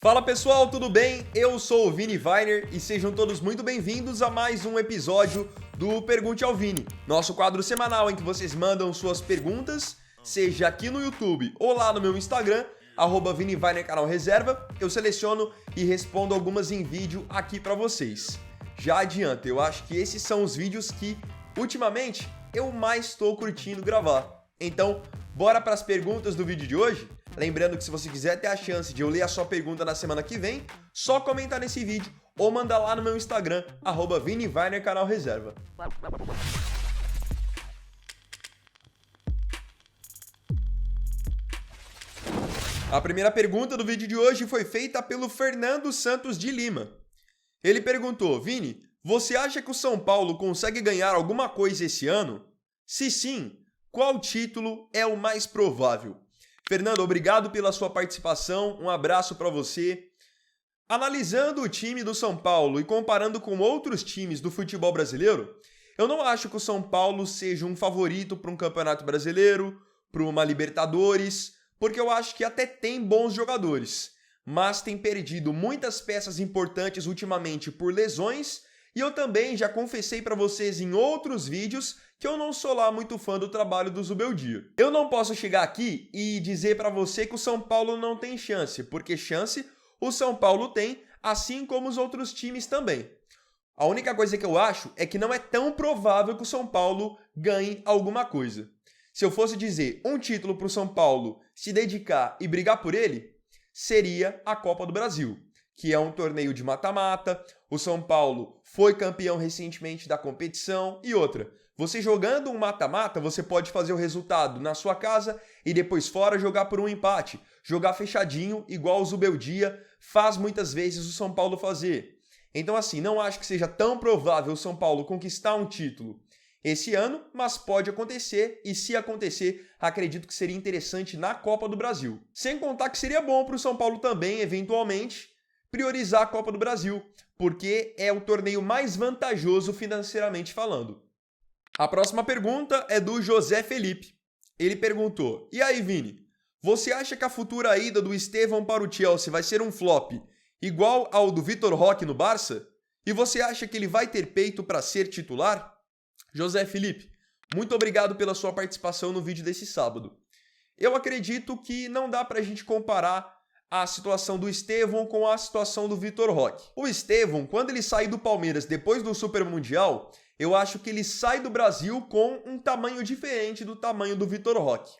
Fala pessoal, tudo bem? Eu sou o Vini Weiner e sejam todos muito bem-vindos a mais um episódio do Pergunte ao Vini, nosso quadro semanal em que vocês mandam suas perguntas, seja aqui no YouTube ou lá no meu Instagram, @Vini Weiner Canal Reserva, eu seleciono e respondo algumas em vídeo aqui pra vocês. Já adianto, eu acho que esses são os vídeos que, ultimamente, eu mais estou curtindo gravar. Então, bora para as perguntas do vídeo de hoje? Lembrando que se você quiser ter a chance de eu ler a sua pergunta na semana que vem, só comentar nesse vídeo ou mandar lá no meu Instagram, @Vini Weiner Canal Reserva. A primeira pergunta do vídeo de hoje foi feita pelo Fernando Santos de Lima. Ele perguntou: Vini, você acha que o São Paulo consegue ganhar alguma coisa esse ano? Se sim, qual título é o mais provável? Fernando, obrigado pela sua participação, um abraço para você. Analisando o time do São Paulo e comparando com outros times do futebol brasileiro, eu não acho que o São Paulo seja um favorito para um Campeonato Brasileiro, para uma Libertadores, porque eu acho que até tem bons jogadores, mas tem perdido muitas peças importantes ultimamente por lesões, e eu também já confessei para vocês em outros vídeos que eu não sou lá muito fã do trabalho do Zubeldia. Eu não posso chegar aqui e dizer para você que o São Paulo não tem chance, porque chance o São Paulo tem, assim como os outros times também. A única coisa que eu acho é que não é tão provável que o São Paulo ganhe alguma coisa. Se eu fosse dizer um título para o São Paulo se dedicar e brigar por ele, seria a Copa do Brasil, que é um torneio de mata-mata. O São Paulo foi campeão recentemente da competição e outra. Você jogando um mata-mata, você pode fazer o resultado na sua casa e depois fora jogar por um empate. Jogar fechadinho, igual o Zubeldia faz muitas vezes o São Paulo fazer. Então assim, não acho que seja tão provável o São Paulo conquistar um título esse ano, mas pode acontecer, e se acontecer, acredito que seria interessante na Copa do Brasil. Sem contar que seria bom para o São Paulo também, eventualmente, priorizar a Copa do Brasil, porque é o torneio mais vantajoso financeiramente falando. A próxima pergunta é do José Felipe. Ele perguntou: e aí, Vini, você acha que a futura ida do Estevão para o Chelsea vai ser um flop igual ao do Vitor Roque no Barça? E você acha que ele vai ter peito para ser titular? José Felipe, muito obrigado pela sua participação no vídeo desse sábado. Eu acredito que não dá para a gente comparar a situação do Estevão com a situação do Vitor Roque. O Estevão, quando ele sai do Palmeiras depois do Super Mundial, eu acho que ele sai do Brasil com um tamanho diferente do tamanho do Vitor Roque.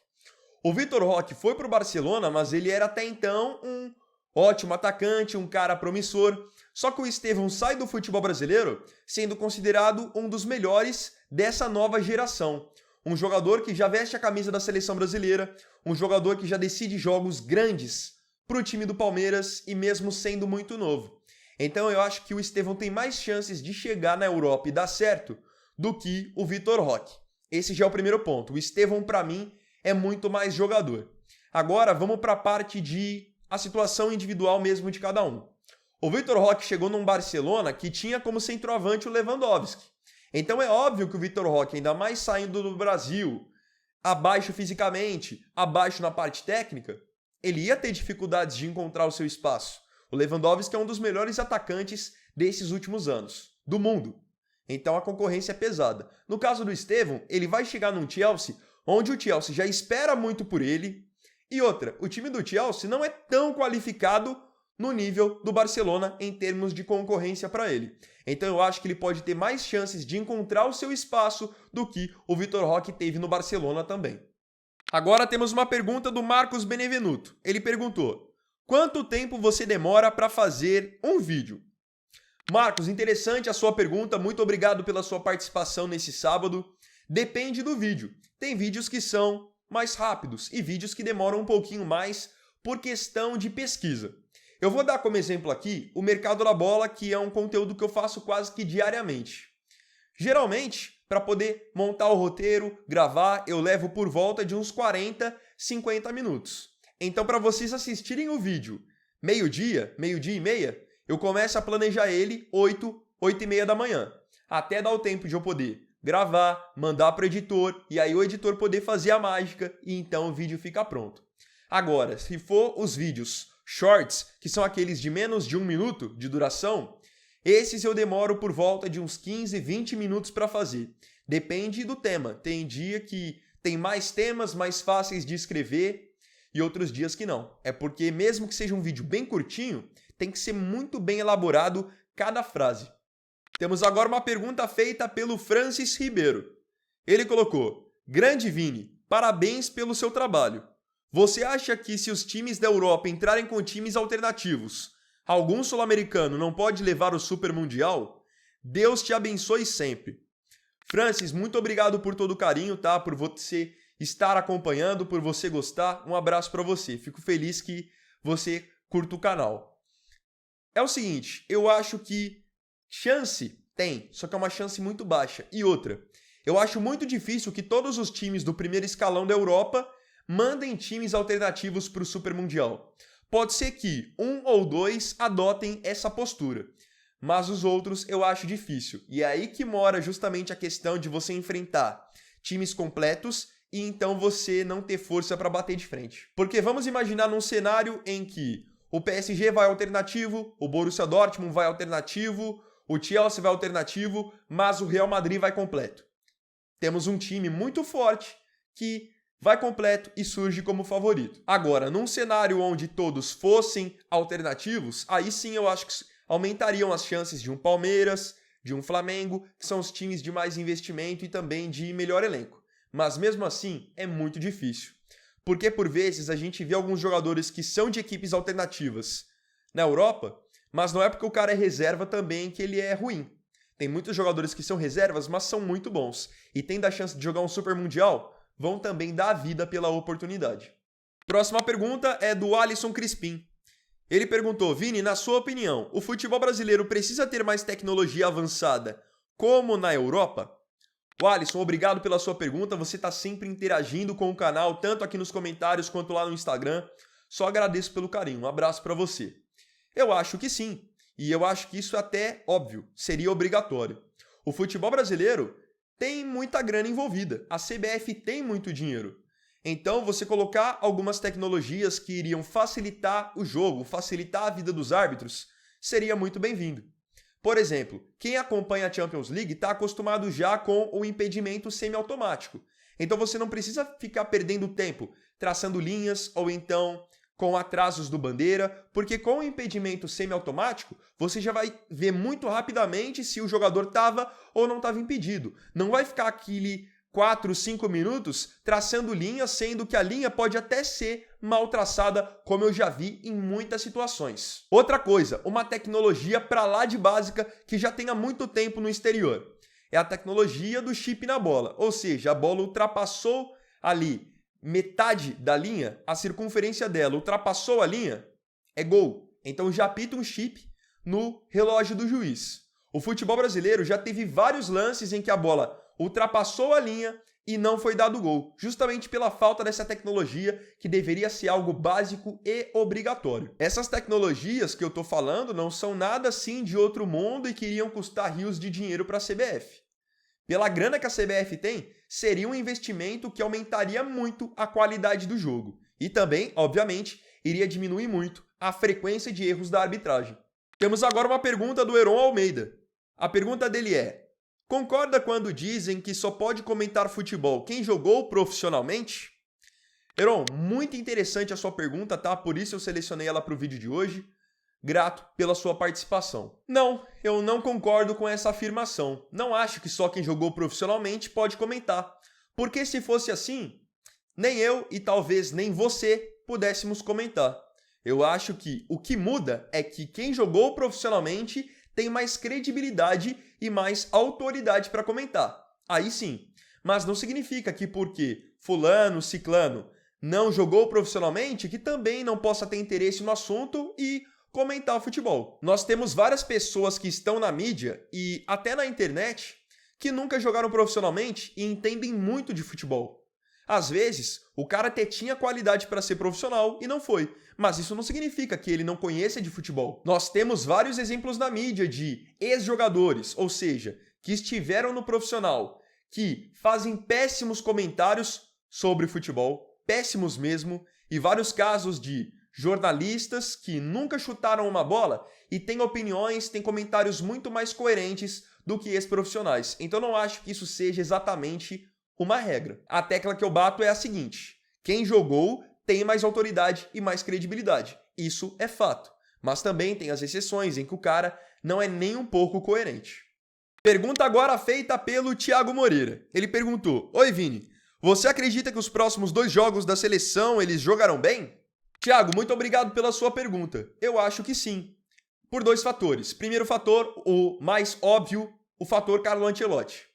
O Vitor Roque foi para o Barcelona, mas ele era até então um ótimo atacante, um cara promissor. Só que o Estevão sai do futebol brasileiro sendo considerado um dos melhores dessa nova geração. Um jogador que já veste a camisa da seleção brasileira, um jogador que já decide jogos grandes para o time do Palmeiras e mesmo sendo muito novo. Então eu acho que o Estevão tem mais chances de chegar na Europa e dar certo do que o Vitor Roque. Esse já é o primeiro ponto. O Estevão, para mim, é muito mais jogador. Agora vamos para a parte de a situação individual mesmo de cada um. O Vitor Roque chegou num Barcelona que tinha como centroavante o Lewandowski. Então é óbvio que o Vitor Roque, ainda mais saindo do Brasil, abaixo fisicamente, abaixo na parte técnica, ele ia ter dificuldades de encontrar o seu espaço. O Lewandowski é um dos melhores atacantes desses últimos anos, do mundo. Então a concorrência é pesada. No caso do Estevão, ele vai chegar num Chelsea, onde o Chelsea já espera muito por ele. E outra, o time do Chelsea não é tão qualificado no nível do Barcelona em termos de concorrência para ele. Então eu acho que ele pode ter mais chances de encontrar o seu espaço do que o Vitor Roque teve no Barcelona também. Agora temos uma pergunta do Marcos Benevenuto. Ele perguntou: quanto tempo você demora para fazer um vídeo? Marcos, interessante a sua pergunta, muito obrigado pela sua participação nesse sábado. Depende do vídeo. Tem vídeos que são mais rápidos e vídeos que demoram um pouquinho mais por questão de pesquisa. Eu vou dar como exemplo aqui o Mercado da Bola, que é um conteúdo que eu faço quase que diariamente. Geralmente, para poder montar o roteiro, gravar, eu levo por volta de uns 40, 50 minutos. Então, para vocês assistirem o vídeo meio-dia, meio-dia e meia, eu começo a planejar ele 8, 8 e meia da manhã, até dar o tempo de eu poder gravar, mandar para o editor, e aí o editor poder fazer a mágica, e então o vídeo fica pronto. Agora, se for os vídeos shorts, que são aqueles de menos de 1 minuto de duração, esses eu demoro por volta de uns 15, 20 minutos para fazer. Depende do tema. Tem dia que tem mais temas mais fáceis de escrever e outros dias que não. É porque mesmo que seja um vídeo bem curtinho, tem que ser muito bem elaborado cada frase. Temos agora uma pergunta feita pelo Francis Ribeiro. Ele colocou: Grande Vini, parabéns pelo seu trabalho. Você acha que se os times da Europa entrarem com times alternativos, algum sul-americano não pode levar o Super Mundial? Deus te abençoe sempre. Francis, muito obrigado por todo o carinho, tá? Por você estar acompanhando, por você gostar. Um abraço para você. Fico feliz que você curta o canal. É o seguinte, eu acho que chance tem, só que é uma chance muito baixa. E outra, eu acho muito difícil que todos os times do primeiro escalão da Europa mandem times alternativos para o Super Mundial. Pode ser que 1 ou 2 adotem essa postura, mas os outros eu acho difícil. E é aí que mora justamente a questão de você enfrentar times completos e então você não ter força para bater de frente. Porque vamos imaginar num cenário em que o PSG vai alternativo, o Borussia Dortmund vai alternativo, o Chelsea vai alternativo, mas o Real Madrid vai completo. Temos um time muito forte que vai completo e surge como favorito. Agora, num cenário onde todos fossem alternativos, aí sim eu acho que aumentariam as chances de um Palmeiras, de um Flamengo, que são os times de mais investimento e também de melhor elenco. Mas mesmo assim, é muito difícil. Porque por vezes a gente vê alguns jogadores que são de equipes alternativas na Europa, mas não é porque o cara é reserva também que ele é ruim. Tem muitos jogadores que são reservas, mas são muito bons. E tendo a chance de jogar um Super Mundial, vão também dar a vida pela oportunidade. Próxima pergunta é do Alisson Crispim. Ele perguntou: Vini, na sua opinião, o futebol brasileiro precisa ter mais tecnologia avançada como na Europa? O Alisson, obrigado pela sua pergunta. Você está sempre interagindo com o canal, tanto aqui nos comentários quanto lá no Instagram. Só agradeço pelo carinho. Um abraço para você. Eu acho que sim. E eu acho que isso é até óbvio, seria obrigatório. O futebol brasileiro tem muita grana envolvida. A CBF tem muito dinheiro. Então, você colocar algumas tecnologias que iriam facilitar o jogo, facilitar a vida dos árbitros, seria muito bem-vindo. Por exemplo, quem acompanha a Champions League está acostumado já com o impedimento semiautomático. Então, você não precisa ficar perdendo tempo traçando linhas ou então com atrasos do bandeira, porque com o impedimento semiautomático, você já vai ver muito rapidamente se o jogador estava ou não estava impedido. Não vai ficar aquele 4, 5 minutos traçando linhas, sendo que a linha pode até ser mal traçada, como eu já vi em muitas situações. Outra coisa, uma tecnologia para lá de básica que já tem há muito tempo no exterior. É a tecnologia do chip na bola, ou seja, a bola ultrapassou ali metade da linha, a circunferência dela ultrapassou a linha, é gol. Então já apita um chip no relógio do juiz. O futebol brasileiro já teve vários lances em que a bola ultrapassou a linha e não foi dado gol, justamente pela falta dessa tecnologia que deveria ser algo básico e obrigatório. Essas tecnologias que eu tô falando não são nada assim de outro mundo e que iriam custar rios de dinheiro para a CBF. Pela grana que a CBF tem, seria um investimento que aumentaria muito a qualidade do jogo. E também, obviamente, iria diminuir muito a frequência de erros da arbitragem. Temos agora uma pergunta do Heron Almeida. A pergunta dele é: concorda quando dizem que só pode comentar futebol quem jogou profissionalmente? Heron, muito interessante a sua pergunta, tá? Por isso eu selecionei ela para o vídeo de hoje. Grato pela sua participação. Não, eu não concordo com essa afirmação. Não acho que só quem jogou profissionalmente pode comentar. Porque se fosse assim, nem eu e talvez nem você pudéssemos comentar. Eu acho que o que muda é que quem jogou profissionalmente tem mais credibilidade e mais autoridade para comentar. Aí sim. Mas não significa que porque fulano, ciclano não jogou profissionalmente, que também não possa ter interesse no assunto e comentar o futebol. Nós temos várias pessoas que estão na mídia e até na internet que nunca jogaram profissionalmente e entendem muito de futebol. Às vezes, o cara até tinha qualidade para ser profissional e não foi, mas isso não significa que ele não conheça de futebol. Nós temos vários exemplos na mídia de ex-jogadores, ou seja, que estiveram no profissional, que fazem péssimos comentários sobre futebol, péssimos mesmo, e vários casos de jornalistas que nunca chutaram uma bola e têm opiniões, têm comentários muito mais coerentes do que ex-profissionais. Então não acho que isso seja exatamente uma regra. A tecla que eu bato é a seguinte: quem jogou tem mais autoridade e mais credibilidade. Isso é fato. Mas também tem as exceções em que o cara não é nem um pouco coerente. Pergunta agora feita pelo Thiago Moreira. Ele perguntou: Oi, Vini, você acredita que os próximos 2 jogos da seleção eles jogarão bem? Thiago, muito obrigado pela sua pergunta. Eu acho que sim. Por 2 fatores. Primeiro fator, o mais óbvio, o fator Carlo Ancelotti.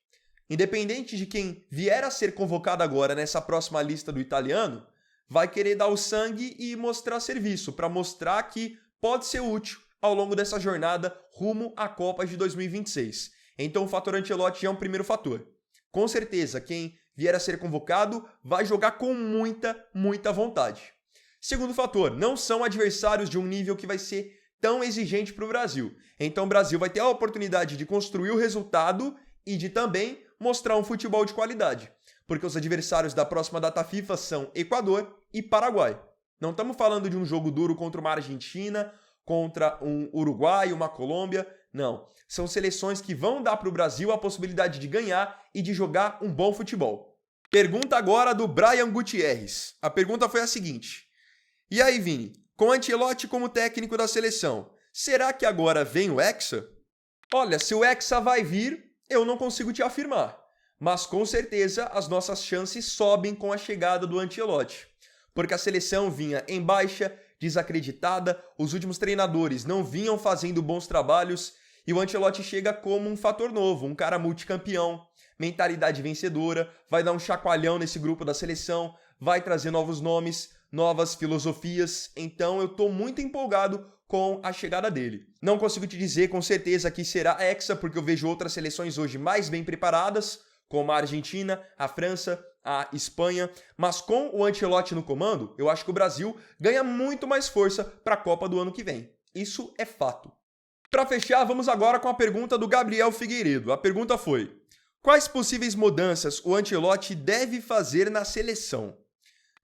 Independente de quem vier a ser convocado agora nessa próxima lista do italiano, vai querer dar o sangue e mostrar serviço, para mostrar que pode ser útil ao longo dessa jornada rumo à Copa de 2026. Então o fator Ancelotti é um primeiro fator. Com certeza, quem vier a ser convocado vai jogar com muita vontade. Segundo fator, não são adversários de um nível que vai ser tão exigente para o Brasil. Então o Brasil vai ter a oportunidade de construir o resultado e de também mostrar um futebol de qualidade. Porque os adversários da próxima data FIFA são Equador e Paraguai. Não estamos falando de um jogo duro contra uma Argentina, contra um Uruguai, uma Colômbia. Não. São seleções que vão dar para o Brasil a possibilidade de ganhar e de jogar um bom futebol. Pergunta agora do Brian Gutierrez. A pergunta foi a seguinte: E aí, Vini, com Ancelotti como técnico da seleção, será que agora vem o Hexa? Olha, se o Hexa vai vir, eu não consigo te afirmar. Mas com certeza as nossas chances sobem com a chegada do Ancelotti. Porque a seleção vinha em baixa, desacreditada, os últimos treinadores não vinham fazendo bons trabalhos e o Ancelotti chega como um fator novo, um cara multicampeão, mentalidade vencedora, vai dar um chacoalhão nesse grupo da seleção, vai trazer novos nomes, novas filosofias, então eu tô muito empolgado com a chegada dele. Não consigo te dizer com certeza que será Hexa, porque eu vejo outras seleções hoje mais bem preparadas, como a Argentina, a França, a Espanha, mas com o Ancelotti no comando, eu acho que o Brasil ganha muito mais força para a Copa do ano que vem. Isso é fato. Para fechar, vamos agora com a pergunta do Gabriel Figueiredo. A pergunta foi: quais possíveis mudanças o Ancelotti deve fazer na seleção?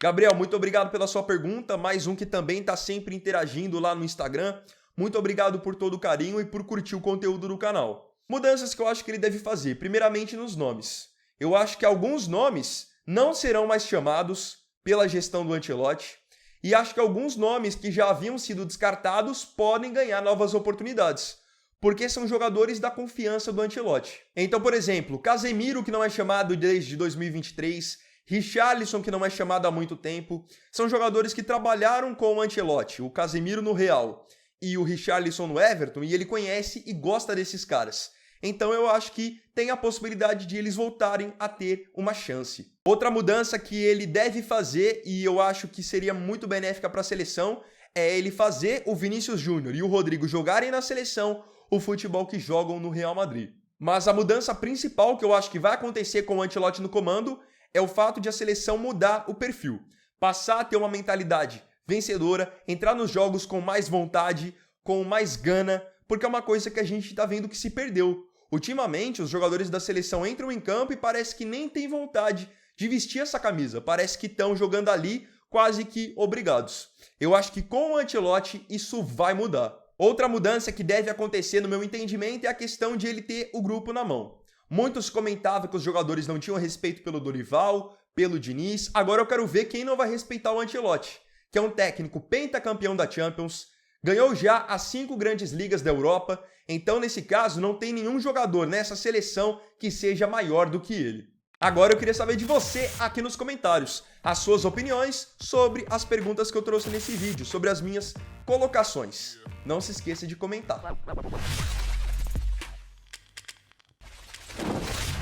Gabriel, muito obrigado pela sua pergunta, mais um que também está sempre interagindo lá no Instagram. Muito obrigado por todo o carinho e por curtir o conteúdo do canal. Mudanças que eu acho que ele deve fazer, primeiramente nos nomes. Eu acho que alguns nomes não serão mais chamados pela gestão do Ancelotti e acho que alguns nomes que já haviam sido descartados podem ganhar novas oportunidades, porque são jogadores da confiança do Ancelotti. Então, por exemplo, Casemiro, que não é chamado desde 2023, Richarlison, que não é chamado há muito tempo, são jogadores que trabalharam com o Ancelotti, o Casemiro no Real e o Richarlison no Everton, e ele conhece e gosta desses caras. Então eu acho que tem a possibilidade de eles voltarem a ter uma chance. Outra mudança que ele deve fazer, e eu acho que seria muito benéfica para a seleção, é ele fazer o Vinícius Júnior e o Rodrigo jogarem na seleção o futebol que jogam no Real Madrid. Mas a mudança principal que eu acho que vai acontecer com o Ancelotti no comando é o fato de a seleção mudar o perfil. Passar a ter uma mentalidade vencedora, entrar nos jogos com mais vontade, com mais gana, porque é uma coisa que a gente está vendo que se perdeu. Ultimamente, os jogadores da seleção entram em campo e parece que nem têm vontade de vestir essa camisa. Parece que estão jogando ali quase que obrigados. Eu acho que com o Ancelotti isso vai mudar. Outra mudança que deve acontecer, no meu entendimento, é a questão de ele ter o grupo na mão. Muitos comentavam que os jogadores não tinham respeito pelo Dorival, pelo Diniz. Agora eu quero ver quem não vai respeitar o Ancelotti, que é um técnico pentacampeão da Champions, ganhou já as 5 grandes ligas da Europa, então nesse caso não tem nenhum jogador nessa seleção que seja maior do que ele. Agora eu queria saber de você aqui nos comentários, as suas opiniões sobre as perguntas que eu trouxe nesse vídeo, sobre as minhas colocações. Não se esqueça de comentar.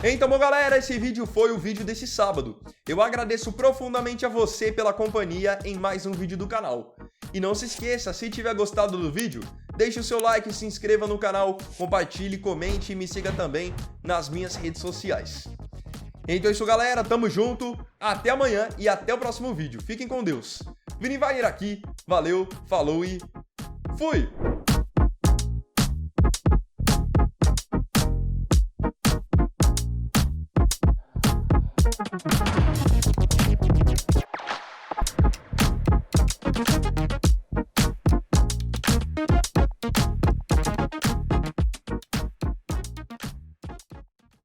Então, bom galera, esse vídeo foi o vídeo desse sábado. Eu agradeço profundamente a você pela companhia em mais um vídeo do canal. E não se esqueça, se tiver gostado do vídeo, deixe o seu like, se inscreva no canal, compartilhe, comente e me siga também nas minhas redes sociais. Então é isso galera, tamo junto, até amanhã e até o próximo vídeo. Fiquem com Deus. Vini Wagner aqui, valeu, falou e fui!